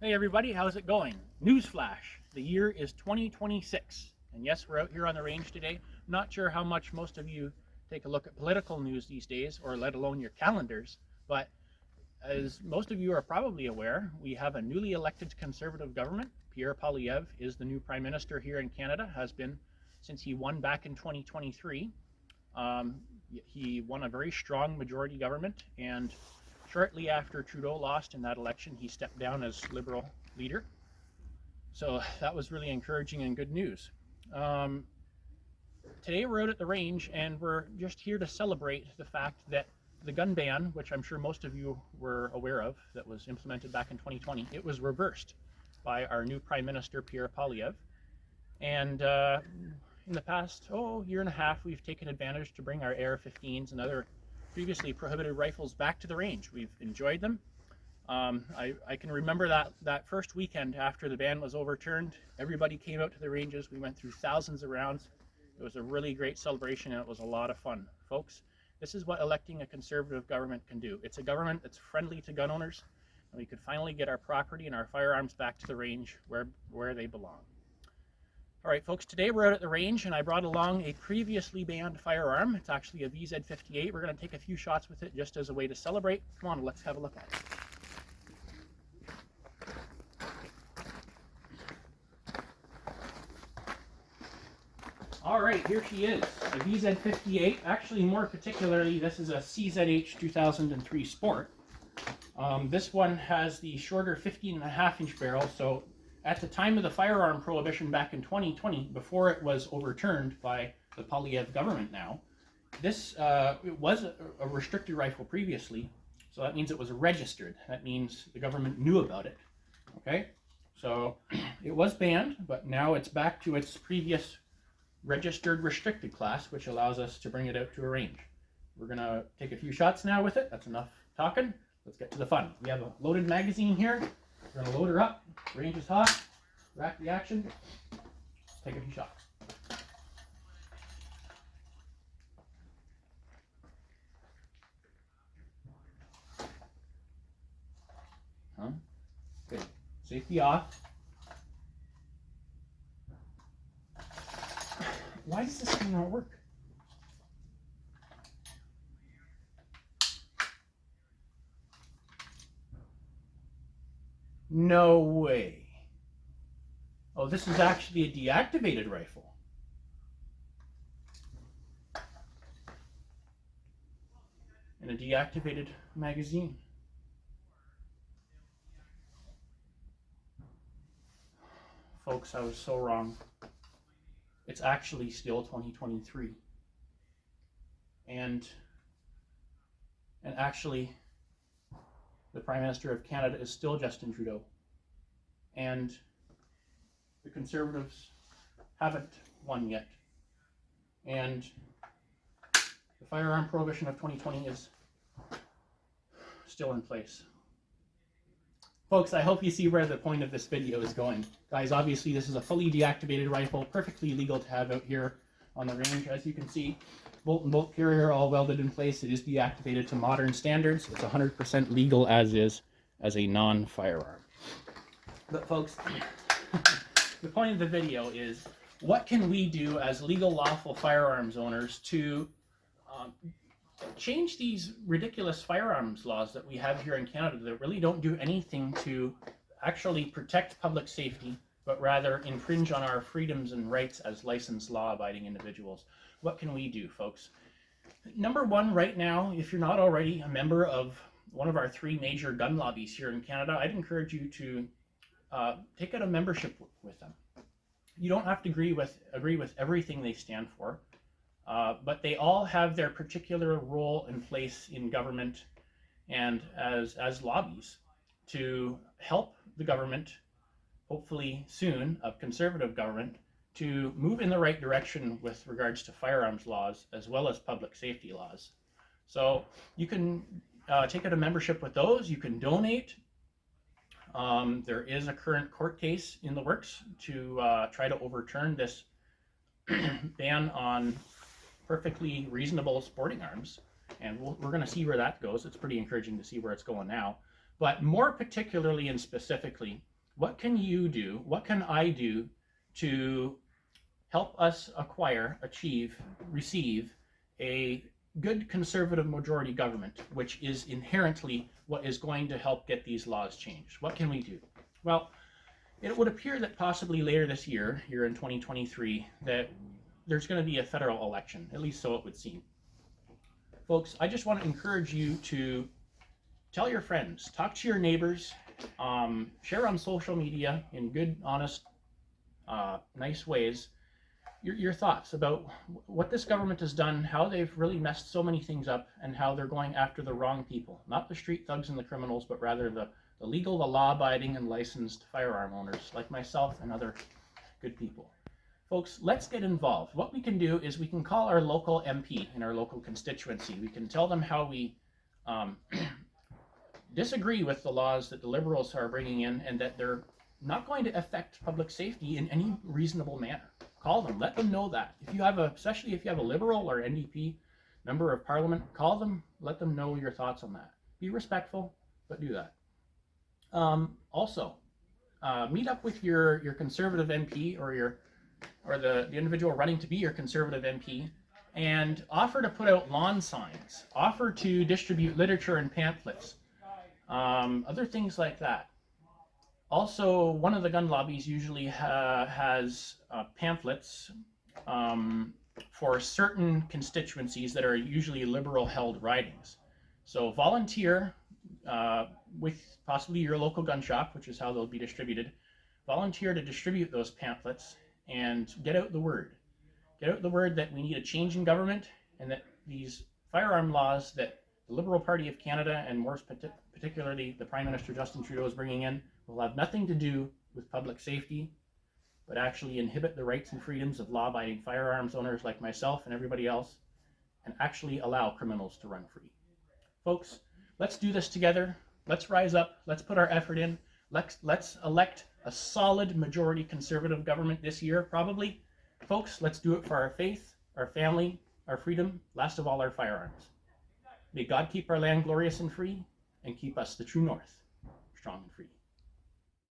Hey everybody, how's it going? Newsflash, the year is 2026. And yes, we're out here on the range today. Not sure how much most of you take a look at political news these days, or let alone your calendars, but as most of you are probably aware, we have a newly elected Conservative government. Pierre Poilievre is the new Prime Minister here in Canada, has been since he won back in 2023. He won a very strong majority government, and shortly after Trudeau lost in that election, he stepped down as Liberal leader. So that was really encouraging and good news. Today we're out at the range and we're just here to celebrate the fact that the gun ban, which I'm sure most of you were aware of, that was implemented back in 2020, it was reversed by our new Prime Minister, Pierre Poilievre. And in the past, year and a half, we've taken advantage to bring our AR-15s and other previously prohibited rifles back to the range. We've enjoyed them. I can remember that first weekend after the ban was overturned. Everybody came out to the ranges. We went through thousands of rounds. It was a really great celebration and it was a lot of fun. Folks, this is what electing a Conservative government can do. It's a government that's friendly to gun owners, and we could finally get our property and our firearms back to the range where they belong. All right, folks, today we're out at the range and I brought along a previously banned firearm. It's actually a VZ58. We're going to take a few shots with it just as a way to celebrate. Come on, let's have a look at it. All right, here she is, a VZ58. Actually, more particularly, this is a CZH 2003 Sport. This one has the shorter 15.5-inch barrel, so at the time of the firearm prohibition back in 2020, before it was overturned by the Poilievre government now, this it was a restricted rifle previously, so that means it was registered. That means the government knew about it, okay? So it was banned, but now it's back to its previous registered restricted class, which allows us to bring it out to a range. We're gonna take a few shots now with it. That's enough talking. Let's get to the fun. We have a loaded magazine here. We're gonna load her up. Range is hot. Rack the action. Let's take a few shots. Good. Safety off. Why does this thing not work? No way. Oh, this is actually a deactivated rifle. And a deactivated magazine. Folks, I was so wrong. It's actually still 2023. And actually, the Prime Minister of Canada is still Justin Trudeau. And the Conservatives haven't won yet. And the firearm prohibition of 2020 is still in place. Folks, I hope you see where the point of this video is going. Guys, obviously this is a fully deactivated rifle, perfectly legal to have out here on the range. As you can see, bolt and bolt carrier all welded in place. It is deactivated to modern standards. It's 100% legal as is, as a non-firearm. But folks, the point of the video is, what can we do as legal, lawful firearms owners to change these ridiculous firearms laws that we have here in Canada that really don't do anything to actually protect public safety, but rather infringe on our freedoms and rights as licensed law-abiding individuals? What can we do, folks? Number one, right now, if you're not already a member of one of our 3 major gun lobbies here in Canada, I'd encourage you to take out a membership with them. You don't have to agree with everything they stand for. But they all have their particular role and place in government and as lobbies to help the government, hopefully soon a Conservative government, to move in the right direction with regards to firearms laws as well as public safety laws. So you can take out a membership with those. You can donate. There is a current court case in the works to try to overturn this ban on perfectly reasonable sporting arms, and we're going to see where that goes. It's pretty encouraging to see where it's going now. But more particularly and specifically, What can you do? What can I do to help us receive a good conservative majority government, which is inherently what is going to help get these laws changed? What can we do? Well, it would appear that possibly later this year, here in 2023, that there's going to be a federal election, at least so it would seem. Folks, I just want to encourage you to tell your friends, talk to your neighbors, share on social media in good, honest, nice ways your thoughts about what this government has done, how they've really messed so many things up, and how they're going after the wrong people. Not the street thugs and the criminals, but rather the legal, the law-abiding, and licensed firearm owners like myself and other good people. Folks, let's get involved. What we can do is we can call our local MP in our local constituency. We can tell them how we disagree with the laws that the Liberals are bringing in and that they're not going to affect public safety in any reasonable manner. Call them, let them know that. If you have especially if you have a Liberal or NDP member of Parliament, call them, let them know your thoughts on that. Be respectful, but do that. Also, meet up with your Conservative MP or the individual running to be your Conservative MP and offer to put out lawn signs, offer to distribute literature and pamphlets, other things like that. Also, one of the gun lobbies usually has pamphlets for certain constituencies that are usually Liberal-held ridings. So volunteer with possibly your local gun shop, which is how they'll be distributed. Volunteer to distribute those pamphlets and get out the word. Get out the word that we need a change in government and that these firearm laws that the Liberal Party of Canada and more particularly the Prime Minister Justin Trudeau is bringing in will have nothing to do with public safety, but actually inhibit the rights and freedoms of law-abiding firearms owners like myself and everybody else, and actually allow criminals to run free. Folks, let's do this together. Let's rise up. Let's put our effort in. Let's elect a solid majority Conservative government this year, probably. Folks, let's do it for our faith, our family, our freedom, last of all, our firearms. May God keep our land glorious and free, and keep us, the true North, strong and free.